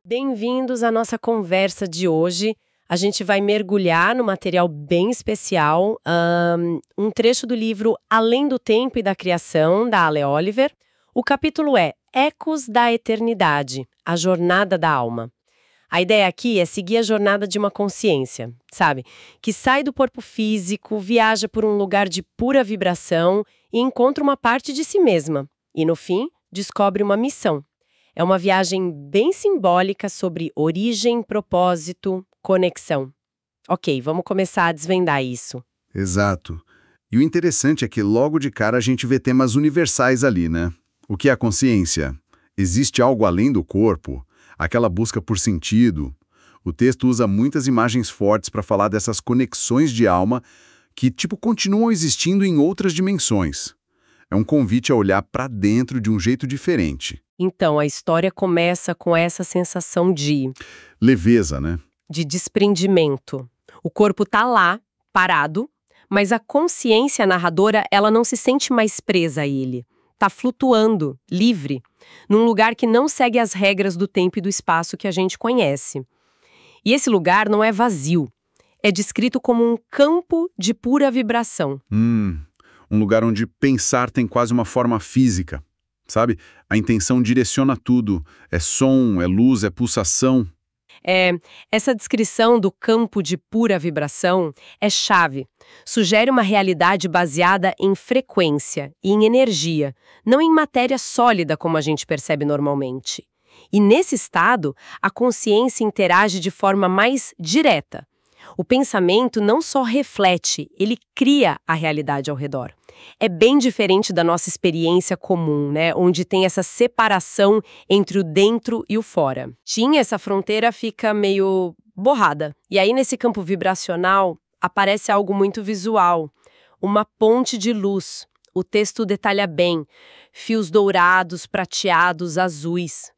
Bem-vindos à nossa conversa de hoje. A gente vai mergulhar no material bem especial, um trecho do livro Além do Tempo e da Criação, da Ale Oliver. O capítulo é Ecos da Eternidade, a Jornada da Alma. A ideia aqui é seguir a jornada de uma consciência, sabe? Que sai do corpo físico, viaja por um lugar de pura vibração e encontra uma parte de si mesma. E, no fim, descobre uma missão. É uma viagem bem simbólica sobre origem, propósito, conexão. Ok, vamos começar a desvendar isso. Exato. E o interessante é que logo de cara a gente vê temas universais ali, né? O que é a consciência? Existe algo além do corpo? Aquela busca por sentido? O texto usa muitas imagens fortes para falar dessas conexões de alma que, continuam existindo em outras dimensões. É um convite a olhar para dentro de um jeito diferente. Então, a história começa com essa sensação de Leveza, né? de desprendimento. O corpo tá lá, parado, mas a consciência narradora, ela não se sente mais presa a ele. Tá flutuando, livre, num lugar que não segue as regras do tempo e do espaço que a gente conhece. E esse lugar não é vazio. É descrito como um campo de pura vibração. Um lugar onde pensar tem quase uma forma física, sabe? A intenção direciona tudo. É som, é luz, é pulsação. Essa descrição do campo de pura vibração é chave. Sugere uma realidade baseada em frequência e em energia, não em matéria sólida como a gente percebe normalmente. E nesse estado, a consciência interage de forma mais direta. O pensamento não só reflete, ele cria a realidade ao redor. É bem diferente da nossa experiência comum, né? Onde tem essa separação entre o dentro e o fora. Essa fronteira fica meio borrada. E aí, nesse campo vibracional, aparece algo muito visual. Uma ponte de luz. O texto detalha bem. Fios dourados, prateados, azuis.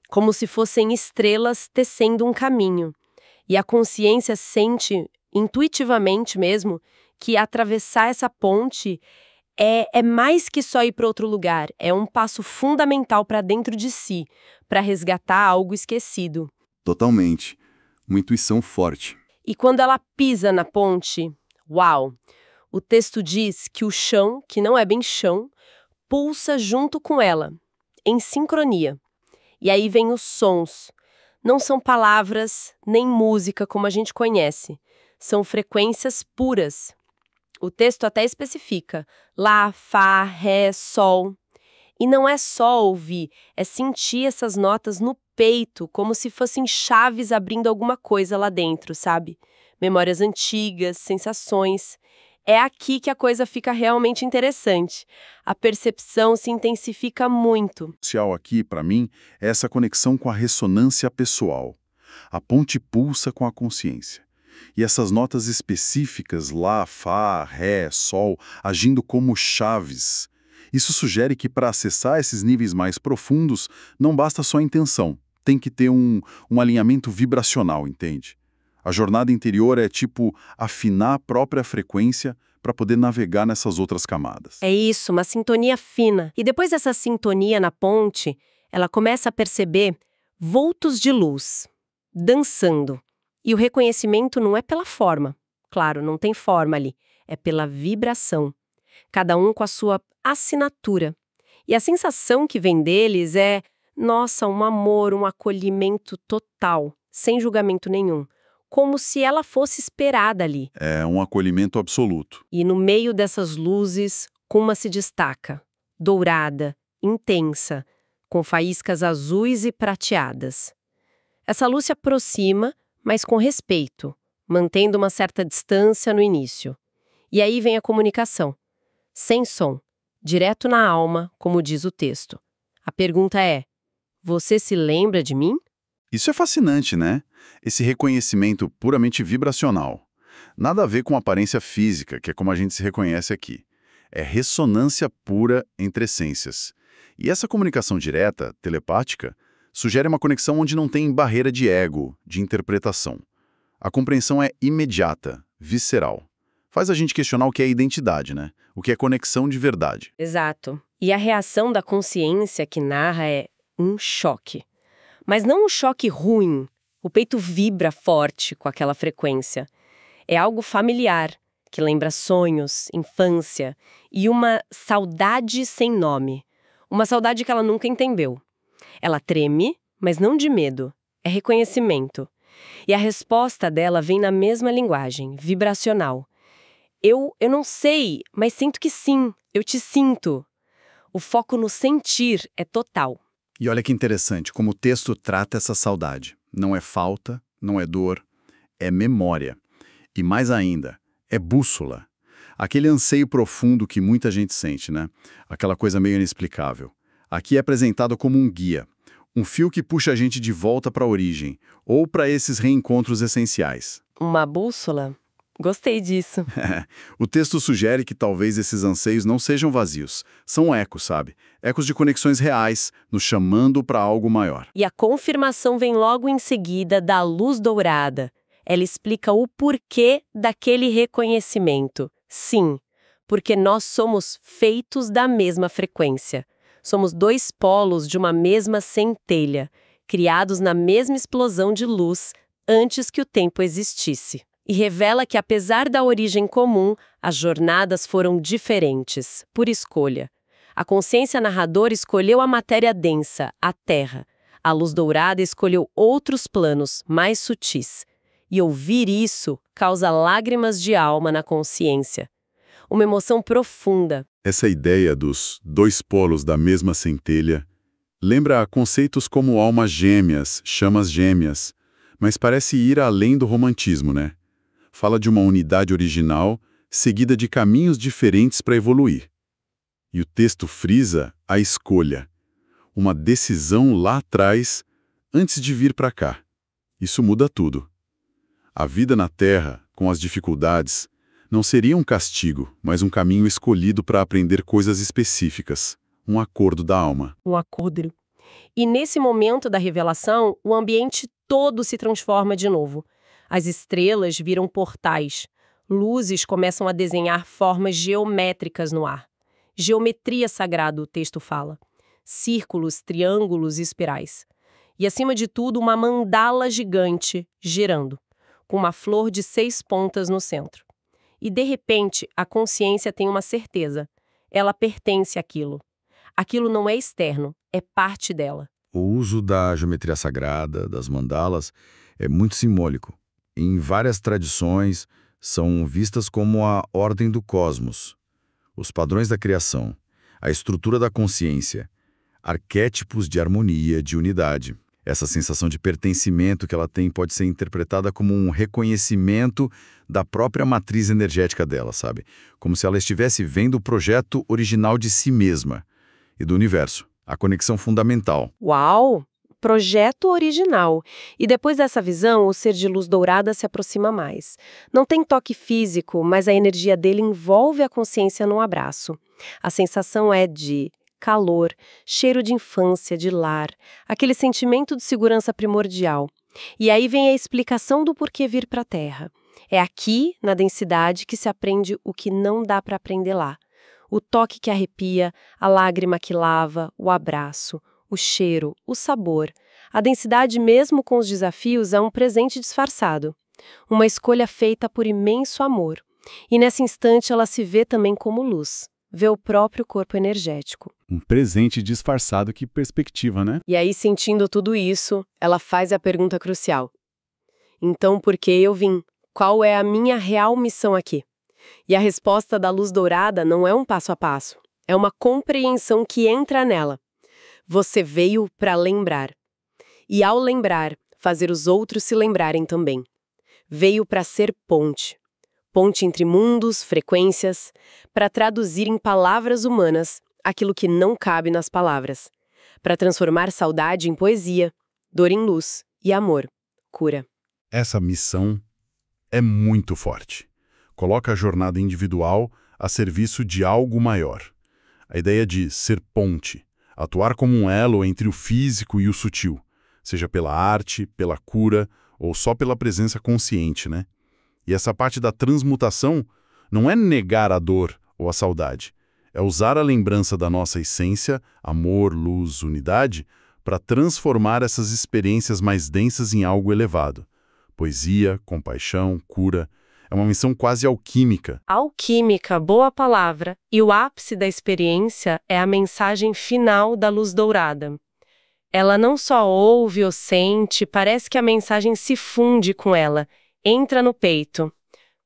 Como se fossem estrelas tecendo um caminho. E a consciência sente, intuitivamente mesmo, que atravessar essa ponte é mais que só ir para outro lugar. É um passo fundamental para dentro de si, para resgatar algo esquecido. Totalmente. Uma intuição forte. E quando ela pisa na ponte, uau! O texto diz que o chão, que não é bem chão, pulsa junto com ela, em sincronia. E aí vem os sons. Não são palavras nem música como a gente conhece. São frequências puras. O texto até especifica Lá, Fá, Ré, Sol. E não é só ouvir, é sentir essas notas no peito, como se fossem chaves abrindo alguma coisa lá dentro, sabe? Memórias antigas, sensações. É aqui que a coisa fica realmente interessante. A percepção se intensifica muito. O crucial aqui, para mim, é essa conexão com a ressonância pessoal. A ponte pulsa com a consciência. E essas notas específicas, Lá, Fá, Ré, Sol, agindo como chaves. Isso sugere que para acessar esses níveis mais profundos, não basta só a intenção. Tem que ter um alinhamento vibracional, entende? A jornada interior é afinar a própria frequência para poder navegar nessas outras camadas. É isso, uma sintonia fina. E depois dessa sintonia na ponte, ela começa a perceber vultos de luz, dançando. E o reconhecimento não é pela forma. Claro, não tem forma ali. É pela vibração. Cada um com a sua assinatura. E a sensação que vem deles é, nossa, um amor, um acolhimento total, sem julgamento nenhum. Como se ela fosse esperada ali. É um acolhimento absoluto. E no meio dessas luzes, uma se destaca. Dourada, intensa, com faíscas azuis e prateadas. Essa luz se aproxima, mas com respeito, mantendo uma certa distância no início. E aí vem a comunicação. Sem som, direto na alma, como diz o texto. A pergunta é, você se lembra de mim? Isso é fascinante, né? Esse reconhecimento puramente vibracional. Nada a ver com aparência física, que é como a gente se reconhece aqui. É ressonância pura entre essências. E essa comunicação direta, telepática, sugere uma conexão onde não tem barreira de ego, de interpretação. A compreensão é imediata, visceral. Faz a gente questionar o que é identidade, né? O que é conexão de verdade. Exato. E a reação da consciência que narra é um choque. Mas não um choque ruim. O peito vibra forte com aquela frequência. É algo familiar, que lembra sonhos, infância e uma saudade sem nome. Uma saudade que ela nunca entendeu. Ela treme, mas não de medo. É reconhecimento. E a resposta dela vem na mesma linguagem, vibracional. Eu não sei, mas sinto que sim, eu te sinto. O foco no sentir é total. E olha que interessante como o texto trata essa saudade. Não é falta, não é dor, é memória. E mais ainda, é bússola. Aquele anseio profundo que muita gente sente, né? Aquela coisa meio inexplicável. Aqui é apresentado como um guia. Um fio que puxa a gente de volta para a origem, ou para esses reencontros essenciais. Uma bússola? Gostei disso. O texto sugere que talvez esses anseios não sejam vazios. São ecos, sabe? Ecos de conexões reais, nos chamando para algo maior. E a confirmação vem logo em seguida da luz dourada. Ela explica o porquê daquele reconhecimento. Sim, porque nós somos feitos da mesma frequência. Somos dois polos de uma mesma centelha, criados na mesma explosão de luz antes que o tempo existisse. E revela que, apesar da origem comum, as jornadas foram diferentes, por escolha. A consciência narradora escolheu a matéria densa, a Terra. A luz dourada escolheu outros planos, mais sutis. E ouvir isso causa lágrimas de alma na consciência. Uma emoção profunda. Essa ideia dos dois polos da mesma centelha lembra conceitos como almas gêmeas, chamas gêmeas, mas parece ir além do romantismo, né? Fala de uma unidade original seguida de caminhos diferentes para evoluir. E o texto frisa a escolha, uma decisão lá atrás, antes de vir para cá. Isso muda tudo. A vida na Terra, com as dificuldades, não seria um castigo, mas um caminho escolhido para aprender coisas específicas, um acordo da alma. Um acordo. E nesse momento da revelação, o ambiente todo se transforma de novo. As estrelas viram portais. Luzes começam a desenhar formas geométricas no ar. Geometria sagrada, o texto fala. Círculos, triângulos e espirais. E, acima de tudo, uma mandala gigante girando, com uma flor de 6 pontas no centro. E, de repente, a consciência tem uma certeza. Ela pertence àquilo. Aquilo não é externo, é parte dela. O uso da geometria sagrada, das mandalas, é muito simbólico. Em várias tradições, são vistas como a ordem do cosmos, os padrões da criação, a estrutura da consciência, arquétipos de harmonia, de unidade. Essa sensação de pertencimento que ela tem pode ser interpretada como um reconhecimento da própria matriz energética dela, sabe? Como se ela estivesse vendo o projeto original de si mesma e do universo, a conexão fundamental. Uau! Projeto original. E depois dessa visão, o ser de luz dourada se aproxima mais. Não tem toque físico, mas a energia dele envolve a consciência num abraço. A sensação é de calor, cheiro de infância, de lar, aquele sentimento de segurança primordial. E aí vem a explicação do porquê vir para a Terra. É aqui, na densidade, que se aprende o que não dá para aprender lá. O toque que arrepia, a lágrima que lava, o abraço, o cheiro, o sabor. A densidade, mesmo com os desafios, é um presente disfarçado. Uma escolha feita por imenso amor. E nesse instante ela se vê também como luz. Vê o próprio corpo energético. Um presente disfarçado, que perspectiva, né? E aí, sentindo tudo isso, ela faz a pergunta crucial. Então, por que eu vim? Qual é a minha real missão aqui? E a resposta da luz dourada não é um passo a passo. É uma compreensão que entra nela. Você veio para lembrar. E ao lembrar, fazer os outros se lembrarem também. Veio para ser ponte. Ponte entre mundos, frequências, para traduzir em palavras humanas aquilo que não cabe nas palavras. Para transformar saudade em poesia, dor em luz e amor, cura. Essa missão é muito forte. Coloca a jornada individual a serviço de algo maior. A ideia de ser ponte, atuar como um elo entre o físico e o sutil, seja pela arte, pela cura ou só pela presença consciente, né? E essa parte da transmutação não é negar a dor ou a saudade, é usar a lembrança da nossa essência, amor, luz, unidade, para transformar essas experiências mais densas em algo elevado. Poesia, compaixão, cura. É uma missão quase alquímica. Alquímica, boa palavra. E o ápice da experiência é a mensagem final da luz dourada. Ela não só ouve ou sente, parece que a mensagem se funde com ela, entra no peito.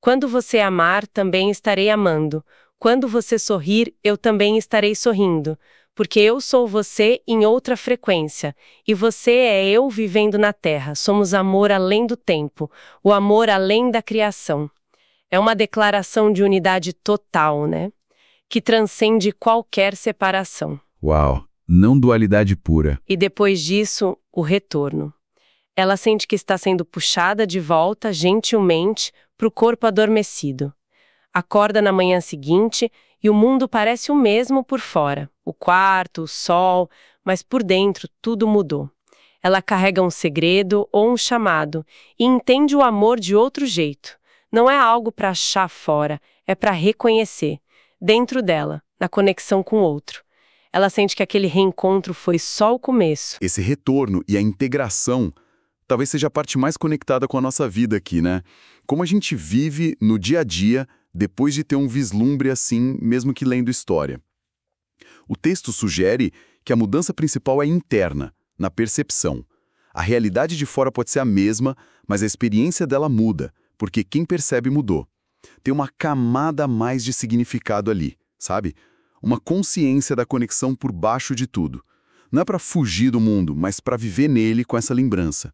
Quando você amar, também estarei amando. Quando você sorrir, eu também estarei sorrindo. Porque eu sou você em outra frequência. E você é eu vivendo na Terra. Somos amor além do tempo. O amor além da criação. É uma declaração de unidade total, né? Que transcende qualquer separação. Uau! Não dualidade pura. E depois disso, o retorno. Ela sente que está sendo puxada de volta, gentilmente, para o corpo adormecido. Acorda na manhã seguinte e o mundo parece o mesmo por fora. O quarto, o sol, mas por dentro tudo mudou. Ela carrega um segredo ou um chamado e entende o amor de outro jeito. Não é algo para achar fora, é para reconhecer, dentro dela, na conexão com o outro. Ela sente que aquele reencontro foi só o começo. Esse retorno e a integração talvez seja a parte mais conectada com a nossa vida aqui, né? Como a gente vive no dia a dia depois de ter um vislumbre assim, mesmo que lendo história. O texto sugere que a mudança principal é interna, na percepção. A realidade de fora pode ser a mesma, mas a experiência dela muda, porque quem percebe mudou. Tem uma camada a mais de significado ali, sabe? Uma consciência da conexão por baixo de tudo. Não é para fugir do mundo, mas para viver nele com essa lembrança.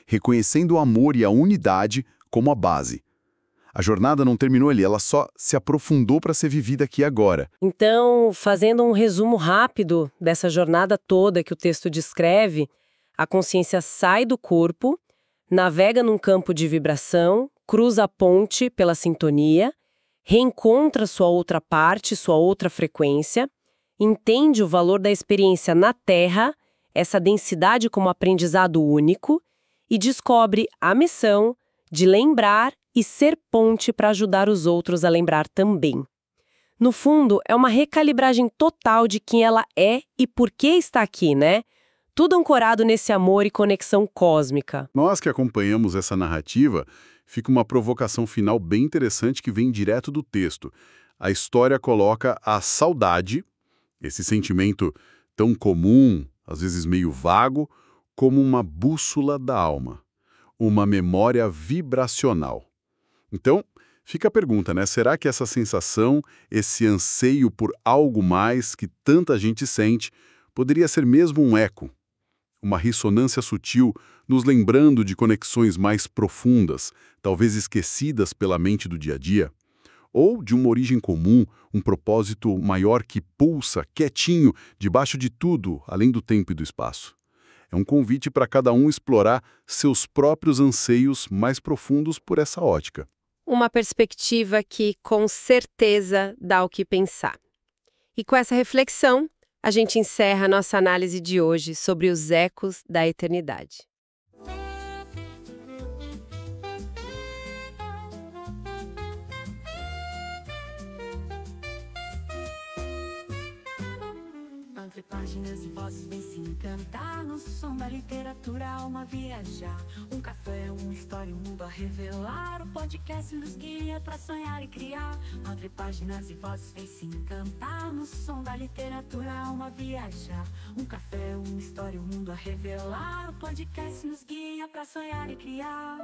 Reconhecendo o amor e a unidade como a base. A jornada não terminou ali, ela só se aprofundou para ser vivida aqui agora. Então, fazendo um resumo rápido dessa jornada toda que o texto descreve, a consciência sai do corpo, navega num campo de vibração, cruza a ponte pela sintonia, reencontra sua outra parte, sua outra frequência, entende o valor da experiência na Terra, essa densidade como aprendizado único, e descobre a missão de lembrar e ser ponte para ajudar os outros a lembrar também. No fundo, é uma recalibragem total de quem ela é e por que está aqui, né? Tudo ancorado nesse amor e conexão cósmica. Nós que acompanhamos essa narrativa, fica uma provocação final bem interessante que vem direto do texto. A história coloca a saudade, esse sentimento tão comum, às vezes meio vago, como uma bússola da alma, uma memória vibracional. Então, fica a pergunta, né? Será que essa sensação, esse anseio por algo mais que tanta gente sente, poderia ser mesmo um eco? Uma ressonância sutil, nos lembrando de conexões mais profundas, talvez esquecidas pela mente do dia a dia? Ou de uma origem comum, um propósito maior que pulsa, quietinho, debaixo de tudo, além do tempo e do espaço? É um convite para cada um explorar seus próprios anseios mais profundos por essa ótica. Uma perspectiva que, com certeza, dá o que pensar. E com essa reflexão, a gente encerra a nossa análise de hoje sobre os ecos da eternidade. Entre páginas e vozes vem se encantar, no som da literatura, alma viajar. Um café, uma história, um mundo a revelar. O podcast nos guia pra sonhar e criar. Entre páginas e vozes vem se encantar, no som da literatura, alma viajar. Um café, uma história, um mundo a revelar. O podcast nos guia pra sonhar e criar.